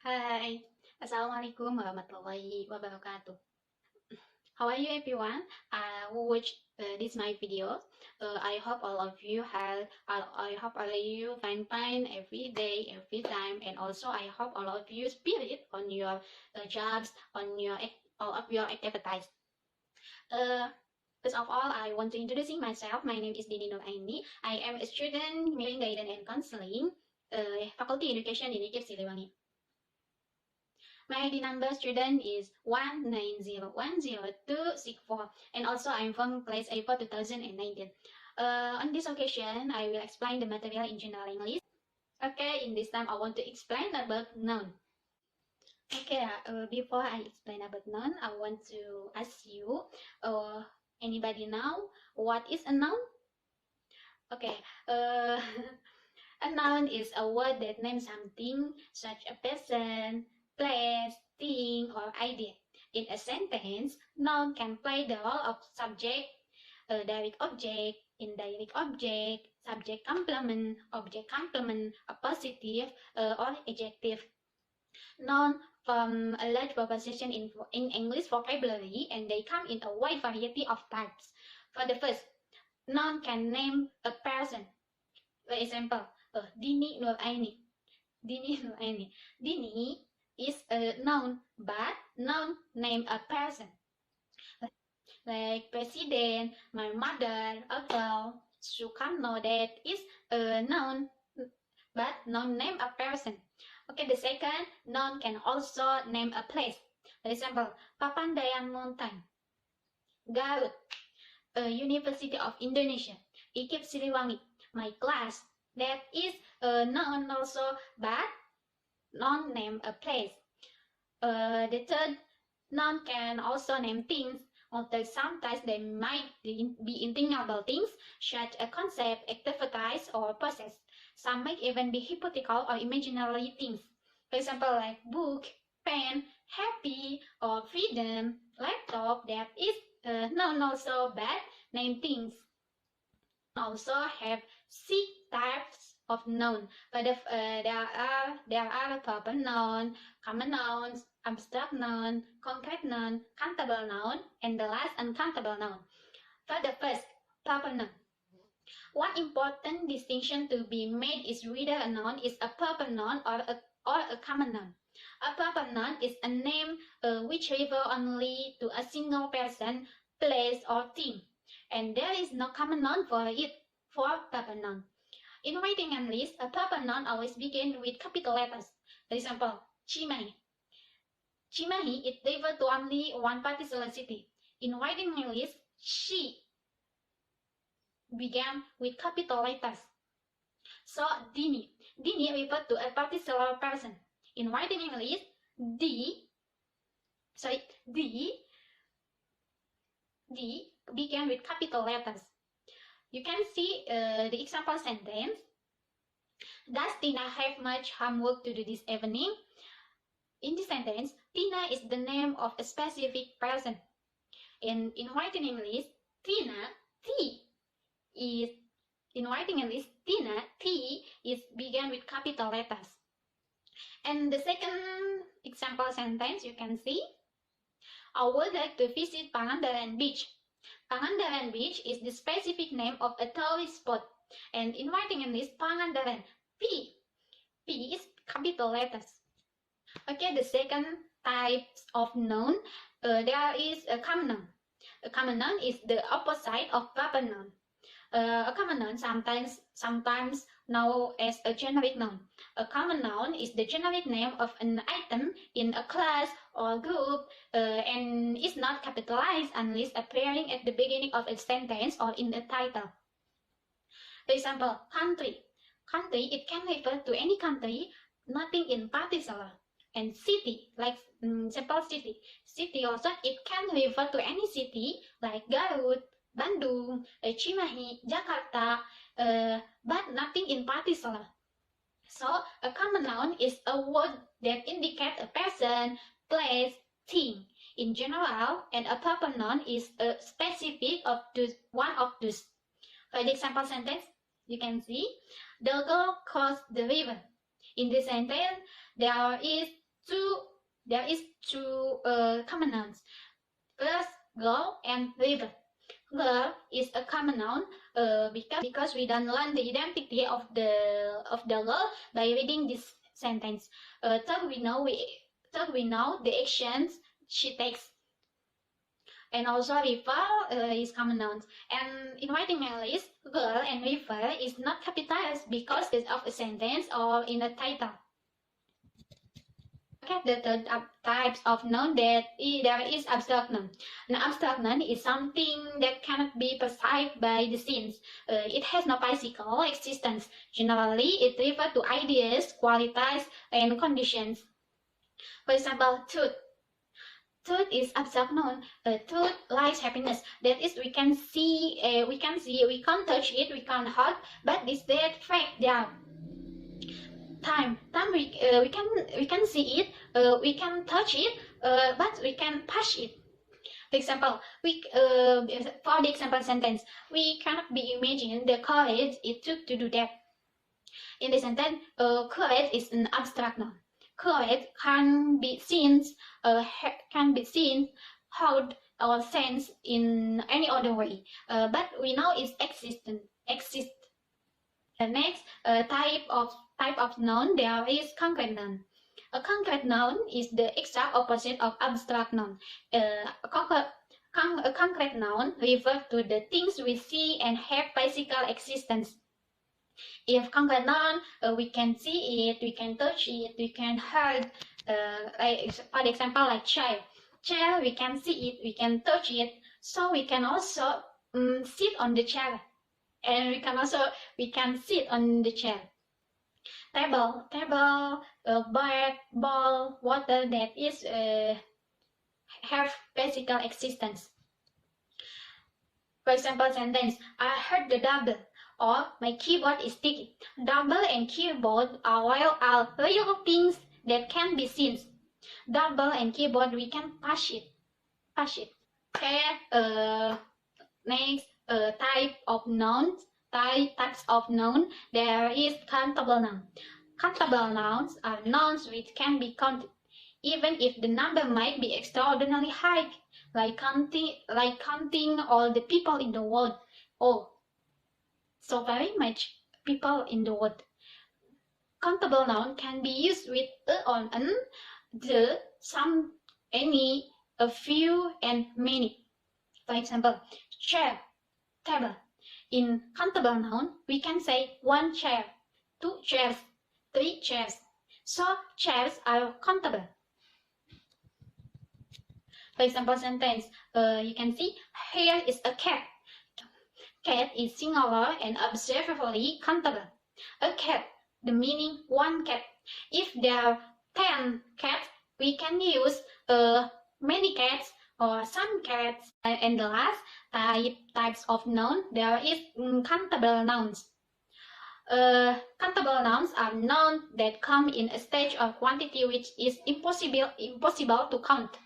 Hai, Assalamualaikum warahmatullahi wabarakatuh. How are you everyone? Who watch this my video? I hope all of you I hope all of you fine every day, every time, and also I hope all of you spirit on your jobs, on your all of your activities. First of all, I want to introducing myself. My name is Dini Nuraeni. I am a student in guidance and counseling, faculty education in IKIP Siliwangi. My ID number student is 1901064, and also I'm from class April 2019. On this occasion, I will explain the material in general English. Okay, in this time I want to explain about noun. Okay, before I explain about noun, I want to ask you, anybody know what is a noun? Okay, a noun is a word that names something such a person, place, thing, or idea. In a sentence, noun can play the role of subject, direct object, indirect object, subject complement, object complement, appositive, or adjective. Noun form a large proposition in English vocabulary, and they come in a wide variety of types. For the first, noun can name a person. For example, Dini Nuraeni. Dini Nuraeni. Dini is a noun, but noun name a person. Like president, my mother, uncle, Sukarno, that is a noun, but noun name a person. Okay, the second, noun can also name a place. For example, Papandayan Mountain, Garut, University of Indonesia, IKIP Siliwangi, my class. That is a noun also, but noun name a place. The third, noun can also name things, although sometimes they might be intangible things, such a concept, activities, or process. Some might even be hypothetical or imaginary things. For example, like book, pen, happy, or freedom, laptop. That is noun also, but name things. Also have 6 types of noun, but there are proper noun, common nouns, abstract noun, concrete noun, countable noun, and the last uncountable noun. For the first, proper noun. One important distinction to be made is whether a noun is a proper noun or a common noun. A proper noun is a name which refers only to a single person, place, or thing, and there is no common noun for it. For proper noun, in writing English, a proper noun always begins with capital letters. For example, Cimahi. Cimahi it refers to only one particular city. In writing English, she began with capital letters. So Dini refers to a particular person. In writing English, D began with capital letters. You can see the example sentence. Does Tina have much homework to do this evening? In this sentence, Tina is the name of a specific person. And in writing English, Tina, T is began with capital letters. And the second example sentence you can see, I would like to visit Pangandaran Beach. Pangandaran Beach is the specific name of a tourist spot. And in writing English, Pangandaran, P is capital letters. Okay, the second type of noun, there is a common noun. A common noun is the opposite of proper noun. A common noun sometimes known as a generic noun. A common noun is the generic name of an item in a class or group and is not capitalized unless appearing at the beginning of a sentence or in a title. For example, country. Country, it can refer to any country, nothing in particular. And city, like simple city. City also, it can refer to any city like Garut, Bandung, Cimahi, Jakarta, but nothing in particular. So, a common noun is a word that indicates a person, place, thing in general, and a proper noun is a specific of one of those. For the example sentence, you can see, the girl crossed the river. In this sentence, there is there is two common nouns, plus girl and river. Girl is a common noun because we don't learn the identity of the girl by reading this sentence. Third, we know the actions she takes. And also river is common nouns. And in writing my list, girl and river is not capitalized because it's of a sentence or in a title. Okay, the third types of noun there is abstract noun. An abstract noun is something that cannot be perceived by the sense. It has no physical existence. Generally, it refers to ideas, qualities, and conditions. For example, tooth. Tooth is abstract noun. Tooth lies happiness. That is, we can see, we can't touch it, we can't hurt, but it's that fact there. Time we can see it, we can touch it, but we can touch it. For example, for the example sentence, we cannot be imagined the courage it took to do that. In the sentence, courage is an abstract noun. Courage can be seen, heard, or sensed in any other way, but we know it exists. The next type of noun there is concrete noun. A concrete noun is the exact opposite of abstract noun. A concrete noun refers to the things we see and have physical existence. If concrete noun, we can see it, we can touch it, we can hold. For example, like chair. Chair, we can see it, we can touch it, so we can also sit on the chair. And we can sit on the chair. Table, bed, ball, water, that is have physical existence. For example sentence, I heard the double, or my keyboard is sticky. Double and keyboard are real things that can be seen. Double and keyboard, we can touch it. Okay, next types of noun, there is countable noun. Countable nouns are nouns which can be counted, even if the number might be extraordinarily high, like counting all the people in the world. Oh, so very much people in the world. Countable noun can be used with a or an, the, some, any, a few, and many. For example, chair, table. In countable noun, we can say 1 chair, 2 chairs, 3 chairs. So chairs are countable. For example sentence, you can see here is a cat. Cat is singular and observably countable. A cat, the meaning 1 cat. If there are 10 cats, we can use many cats or some cats. And the last types of noun, there is countable nouns. Countable nouns are nouns that come in a stage of quantity which is impossible to count.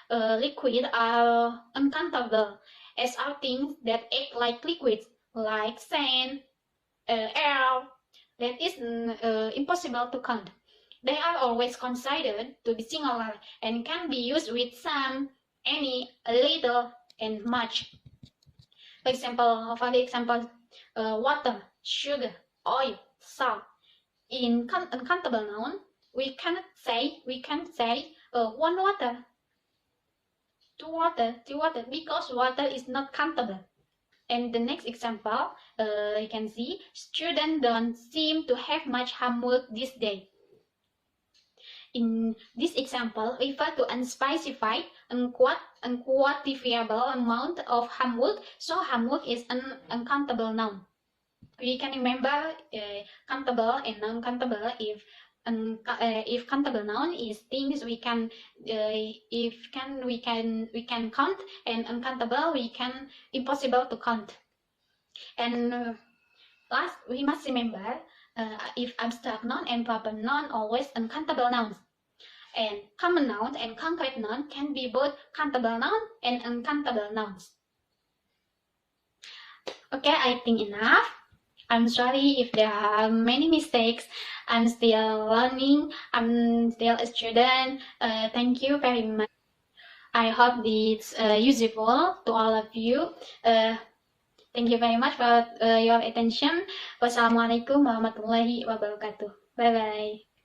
Liquid are uncountable, as are things that act like liquids, like sand, air, that is impossible to count. They are always considered to be singular and can be used with some, any, a little, and much. For the example, water, sugar, oil, salt. In uncountable noun, we can say 1 water, 2 water, 3 water, because water is not countable. And the next example, you can see students don't seem to have much homework this day. In this example, refer to unspecified, unquantifiable amount of homework, so homework is an uncountable noun. We can remember countable and non-countable if countable noun is things we can count, and uncountable we can impossible to count. And last, we must remember if abstract noun and proper noun always uncountable nouns, and common noun and concrete noun can be both countable noun and uncountable nouns. Okay, I think enough. I'm sorry if there are many mistakes. I'm still learning. I'm still a student. Thank you very much. I hope it's useful to all of you. Uh, Thank you very much for your attention. Wassalamualaikum warahmatullahi wabarakatuh. Bye bye.